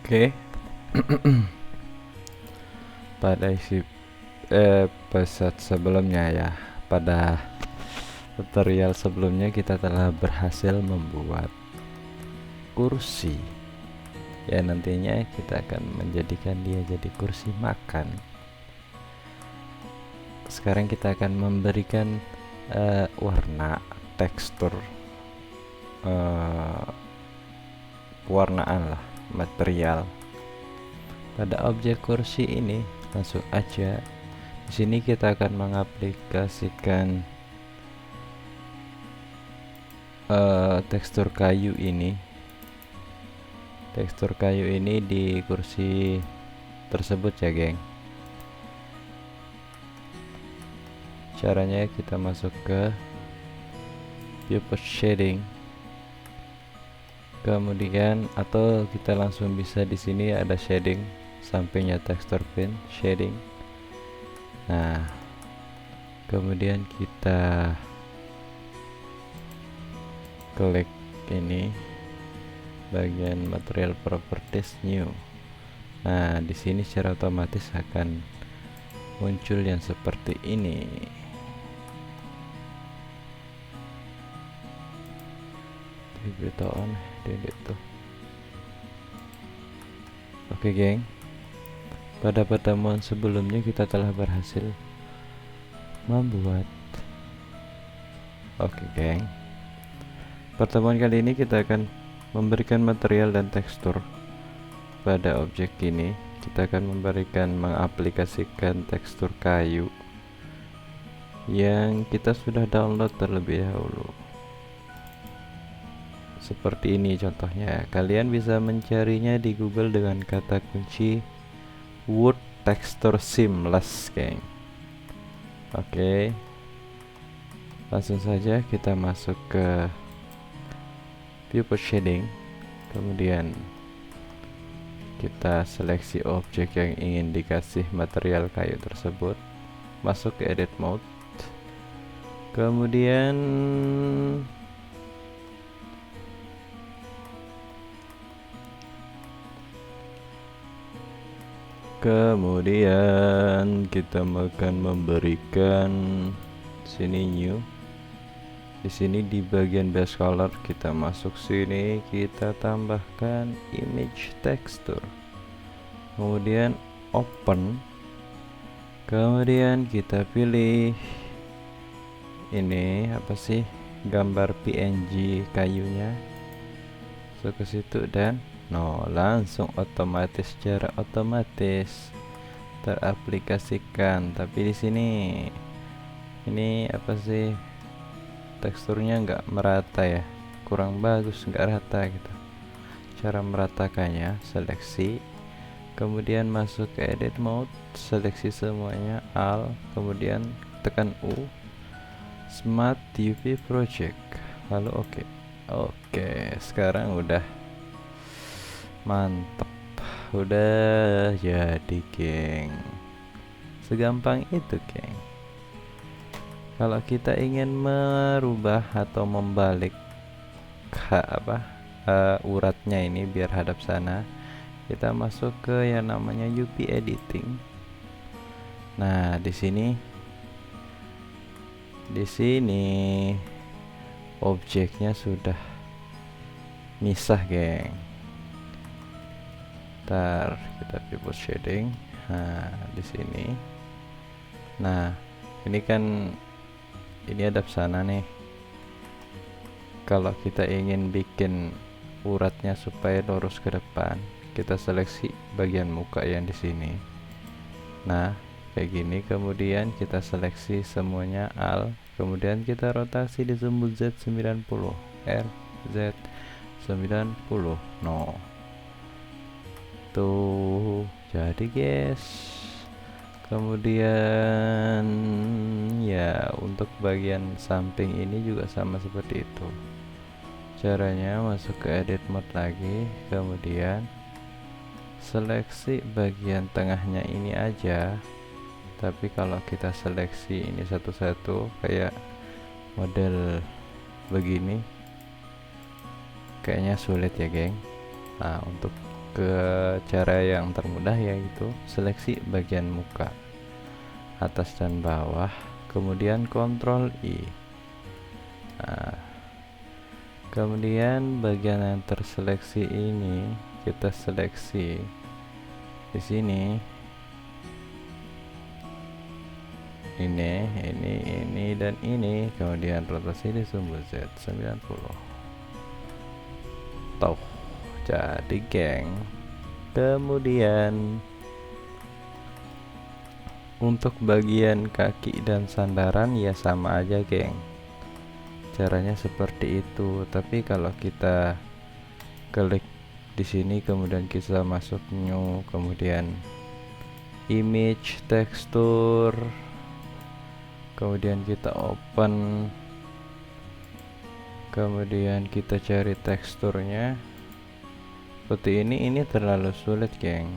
Oke, pada episode sebelumnya ya, pada tutorial sebelumnya kita telah berhasil membuat kursi. Ya, nantinya kita akan menjadikan dia jadi kursi makan. Sekarang kita akan memberikan warna, tekstur, pewarnaan lah, material pada objek kursi ini. Langsung aja di sini kita akan mengaplikasikan tekstur kayu ini di kursi tersebut ya geng. Caranya kita masuk ke viewport shading, kemudian atau kita langsung bisa di sini ada shading, sampingnya texture pen shading. Nah, kemudian kita klik ini bagian material properties new. Nah, di sini secara otomatis akan muncul yang seperti ini. Berita on itu. Oke geng, pada pertemuan sebelumnya kita telah berhasil membuat. Oke geng, pertemuan kali ini kita akan memberikan material dan tekstur pada objek ini. Kita akan mengaplikasikan tekstur kayu yang kita sudah download terlebih dahulu. Seperti ini contohnya. Kalian bisa mencarinya di Google dengan kata kunci wood texture seamless geng. Oke, langsung saja kita masuk ke viewport shading, kemudian kita seleksi objek yang ingin dikasih material kayu tersebut, masuk ke edit mode, kemudian kita akan memberikan sini new. Di sini di bagian base color kita masuk sini, kita tambahkan image texture, kemudian open, kemudian kita pilih ini apa sih, gambar PNG kayunya, masuk ke situ dan langsung otomatis, secara otomatis teraplikasikan. Tapi di sini ini apa sih, teksturnya nggak merata ya, kurang bagus, nggak rata gitu. Cara meratakannya, seleksi, kemudian masuk ke edit mode, seleksi semuanya, alt, kemudian tekan U, smart UV project, lalu oke, sekarang udah mantap, udah jadi geng. Segampang itu geng. Kalau kita ingin merubah atau membalik uratnya ini biar hadap sana, kita masuk ke yang namanya UV editing. Nah, di sini objeknya sudah misah geng. Ntar kita viewport shading. Nah, di sini. Nah, ini kan ini hadap sana nih. Kalau kita ingin bikin uratnya supaya lurus ke depan, kita seleksi bagian muka yang di sini. Nah, kayak gini. Kemudian kita seleksi semuanya, alt, kemudian kita rotasi di sumbu Z90, RZ90. Tuh jadi guys. Kemudian ya, untuk bagian samping ini juga sama seperti itu. Caranya masuk ke edit mode lagi, kemudian seleksi bagian tengahnya ini aja. Tapi kalau kita seleksi ini satu-satu kayak model begini, kayaknya sulit ya geng. Nah, untuk ke cara yang termudah, yaitu seleksi bagian muka atas dan bawah, kemudian Ctrl I. Nah, kemudian bagian yang terseleksi ini kita seleksi di sini. Ini dan ini, kemudian rotasi di sumbu Z 90. Tuh, jadi geng. Kemudian untuk bagian kaki dan sandaran ya sama aja geng, caranya seperti itu. Tapi kalau kita klik di sini, kemudian kita masuk new, kemudian image tekstur, kemudian kita open, kemudian kita cari teksturnya seperti ini terlalu sulit geng.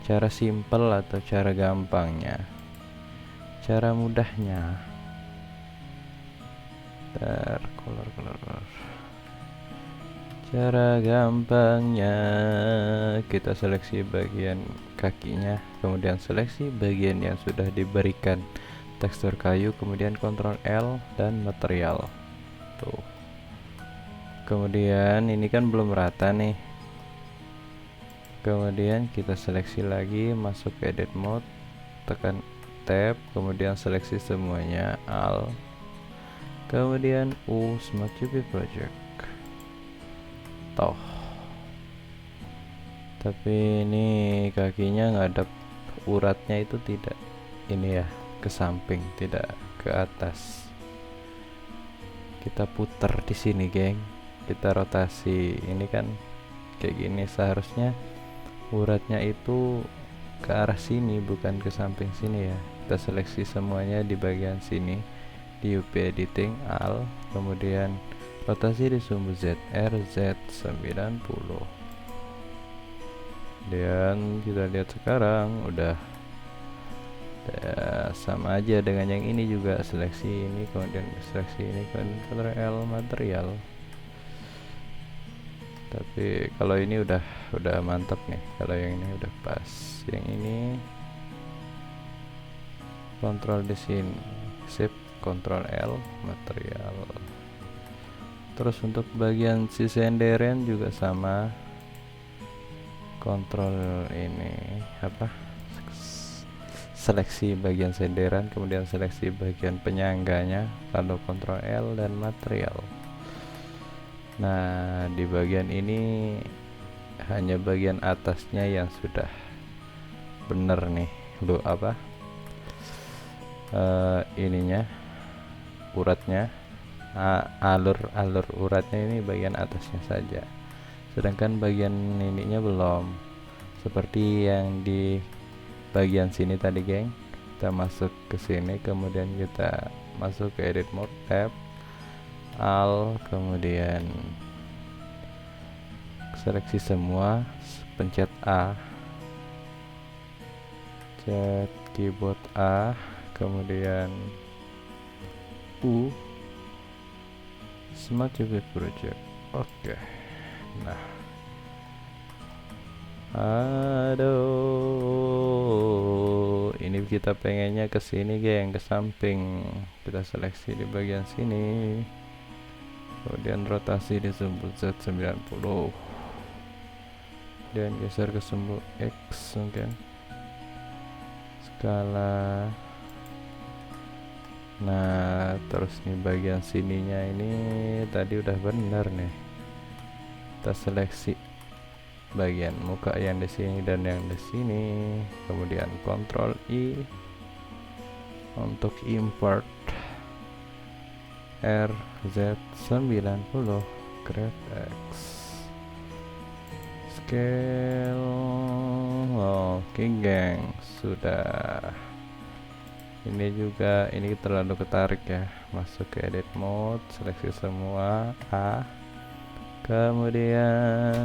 Cara simple atau cara gampangnya, cara mudahnya, color. Cara gampangnya kita seleksi bagian kakinya, kemudian seleksi bagian yang sudah diberikan tekstur kayu, kemudian Ctrl L dan material. Tuh. Kemudian ini kan belum rata nih. Kemudian kita seleksi lagi, masuk ke edit mode, tekan tab, kemudian seleksi semuanya, Alt, kemudian U, Smart UV Project. Toh, tapi ini kakinya ngadep uratnya itu tidak ini ya, ke samping, tidak ke atas. Kita putar di sini geng, kita rotasi. Ini kan kayak gini, seharusnya uratnya itu ke arah sini, bukan ke samping sini ya. Kita seleksi semuanya di bagian sini, di UV editing, Alt, kemudian rotasi di sumbu Z RZ 90. Dan kita lihat sekarang udah ya, sama aja dengan yang ini juga, seleksi ini, kemudian seleksi ini, kemudian Ctrl L material. Tapi kalau ini udah mantap nih, kalau yang ini udah pas. Yang ini kontrol di sini, shift Ctrl L material. Terus untuk bagian si senderan juga sama, kontrol ini apa, seleksi bagian senderan, kemudian seleksi bagian penyangganya, lalu Ctrl L dan material. Nah, di bagian ini hanya bagian atasnya yang sudah bener nih, ininya, uratnya, alur uratnya ini bagian atasnya saja, sedangkan bagian ininya belum. Seperti yang di bagian sini tadi geng, kita masuk ke sini, kemudian kita masuk ke edit mode, tab, Alt, kemudian seleksi semua, pencet A, pencet keyboard A, kemudian U, Smart UV Project. Oke. Nah, aduh, ini kita pengennya ke sini geng, ke samping. Kita seleksi di bagian sini, kemudian rotasi di sumbu Z 90, dan geser ke sumbu X mungkin, skala. Nah, terus nih bagian sininya ini tadi udah bener nih. Kita seleksi bagian muka yang di sini dan yang di sini, kemudian Ctrl I untuk import RZ90, Create X, scale. Oke geng, sudah. Ini juga, ini terlalu ketarik ya, masuk ke edit mode, seleksi semua, A, kemudian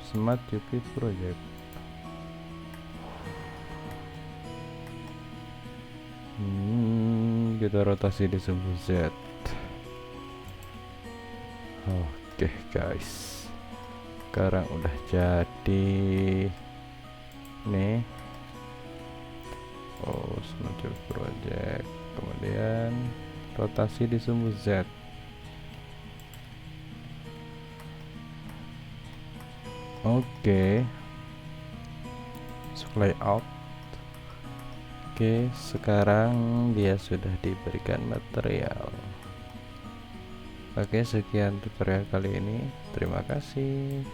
Smart UV Project. Kita rotasi di sumbu Z. Oke guys, sekarang udah jadi nih. Oh, semacam project, kemudian rotasi di sumbu Z. Oke, supply out. Oke, sekarang dia sudah diberikan material. Oke, sekian tutorial kali ini. Terima kasih.